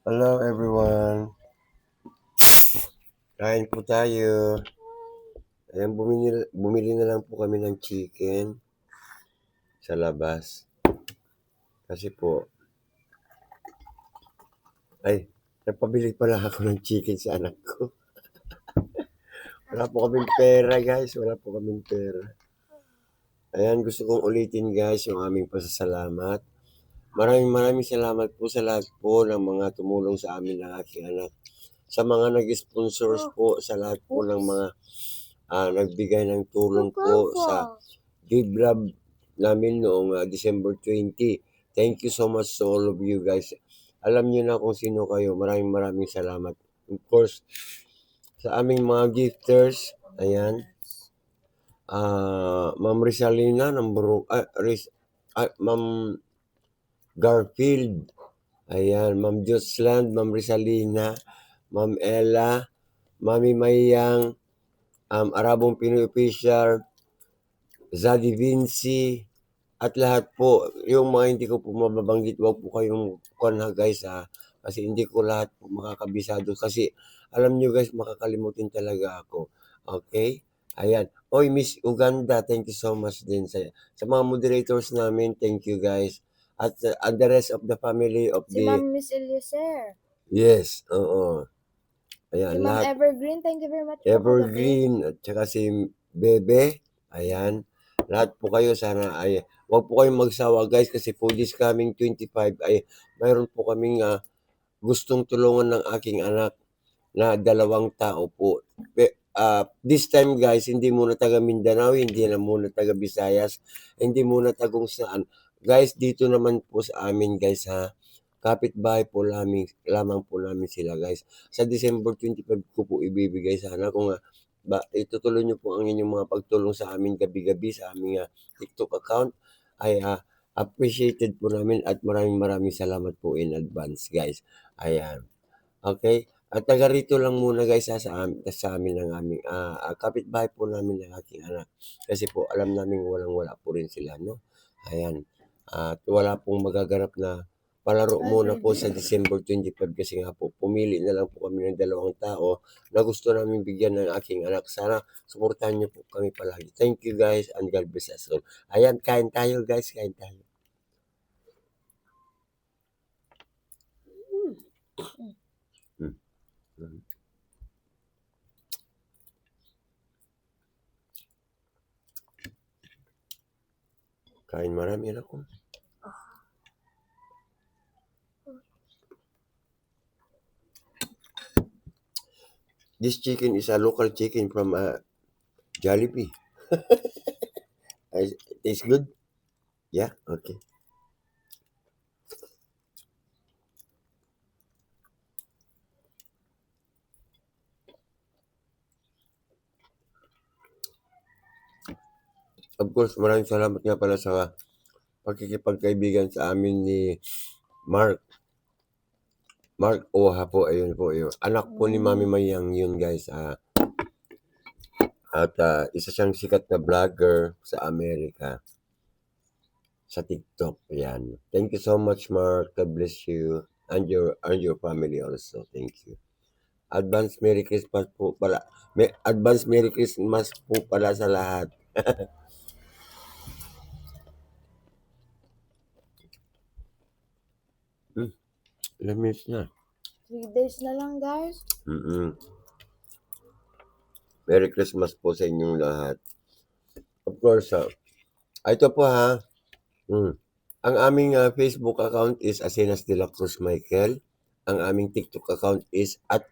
Hello everyone, kain po tayo. Ayan, bumili na lang po kami ng chicken sa labas. Kasi po, nagpabili pala ako ng chicken sa anak ko. Wala po kaming pera guys, wala po kaming pera. Ayan, gusto kong ulitin guys yung aming pasasalamat. Maraming salamat po sa lahat po ng mga tumulong sa amin ng aking anak. Sa mga nag-sponsors po, sa lahat po ng mga nagbigay ng tulong po sa Give Love namin noong December 20. Thank you so much to all of you guys. Alam niyo na kung sino kayo. Maraming salamat. Of course, sa aming mga gifters, ayan, Ma'am Rizalina, Ma'am Garfield, ayan, Ma'am Josland, Ma'am Rizalina, Ma'am Ella, Mami Mayang, Arabong Pinoy Official, Zadie Vinci, at lahat po, yung mga hindi ko po mababanggit, wag po kayong kuha guys kasi hindi ko lahat po makakabisado kasi alam nyo guys, makakalimutin talaga ako. Okay? Ayan. Oy, Miss Uganda, thank you so much din sa mga moderators namin. Thank you guys. At the rest of the family of Si Ma'am Miss Eliezer. Yes, oo. Ayan, Si Ma'am lahat. Evergreen, thank you very much po Evergreen, at saka si Bebe. Ayan. Lahat po kayo sana ay wag po kayong magsawa guys kasi po this coming 25 ay mayroon po kaming gustong tulungan ng aking anak na 2 tao po. This time guys, hindi muna taga Mindanao, hindi na muna taga Visayas, hindi muna tagong saan. Guys, dito naman po sa amin guys ha. Kapitbahay po lamang po namin sila guys. Sa December 25 ko po ibibigay sana kung itutuloy niyo po ang inyong mga pagtulong sa amin gabi-gabi sa aming TikTok account ay appreciated po namin at maraming salamat po in advance guys. Ayan. Okay? At taga rito lang muna guys sa amin ng aming kapitbahay po namin ng aking anak. Kasi po alam namin wala po rin sila no. Ayan. At wala pong magaganap na palaro muna po sa December 25 kasi nga po pumili na lang po kami ng 2 tao na gusto namin bigyan ng aking anak. Sana suportahan niyo po kami palagi. Thank you guys and God bless us all. Ayan, kain tayo guys, kain tayo. Kain marami na ako. This chicken is a local chicken from Jollibee. Tastes good? Yeah? Okay. Of course, maraming salamat nga pala sa pagkikipagkaibigan sa amin ni Mark. Mark Oha po, ayun po yun. Anak po ni Mami Mayang yun guys. At isa siyang sikat na vlogger sa Amerika. Sa TikTok, yan. Thank you so much, Mark. God bless you. And your family also. Thank you. Advance Merry Christmas po pala. Advance Merry Christmas po pala sa lahat. Lamis na. 3 days na lang guys. Merry Christmas po sa inyong lahat. Of course, ito po ha. Ang aming Facebook account is Asenas de la Cruz Michael. Ang aming TikTok account is at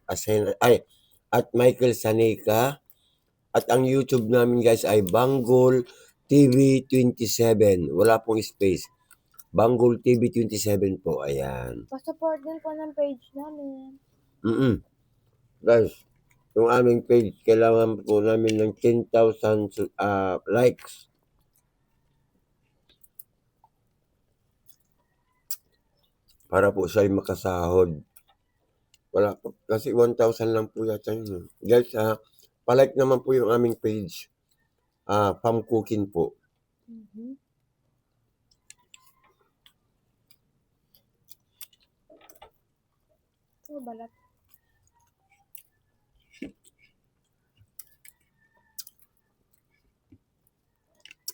Michael Sanika. At ang YouTube namin guys ay Banggol TV 27. Wala pong space. Banggol TV 27 po. Ayan. Pa-support din po ng page namin. Guys, yung aming page, kailangan po namin ng 10,000 likes. Para po siya ay makasahod. Wala po. Kasi 1,000 lang po yata yun. Guys, palike naman po yung aming page. Pam Cooking po. Oh, balat.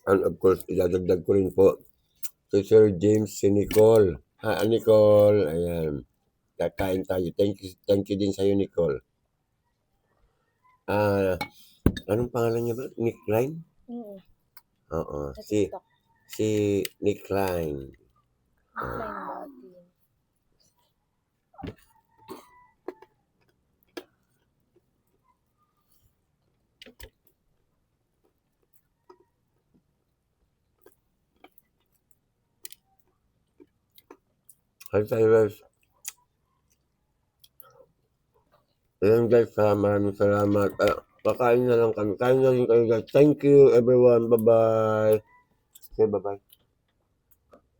And of course, idadagdag ko rin po si Sir James, si Nicole. Nicole, ayan. Kakain tayo. Thank you din sa'yo, Nicole. Anong pangalan niya ba? Nick Klein? Oo. Sa Si TikTok. Nick Klein. Offline body. Hi tayo guys. Ayan guys, maraming salamat. Kakain na lang kami. Kain na rin kayo guys. Thank you everyone. Bye-bye. Okay, bye-bye.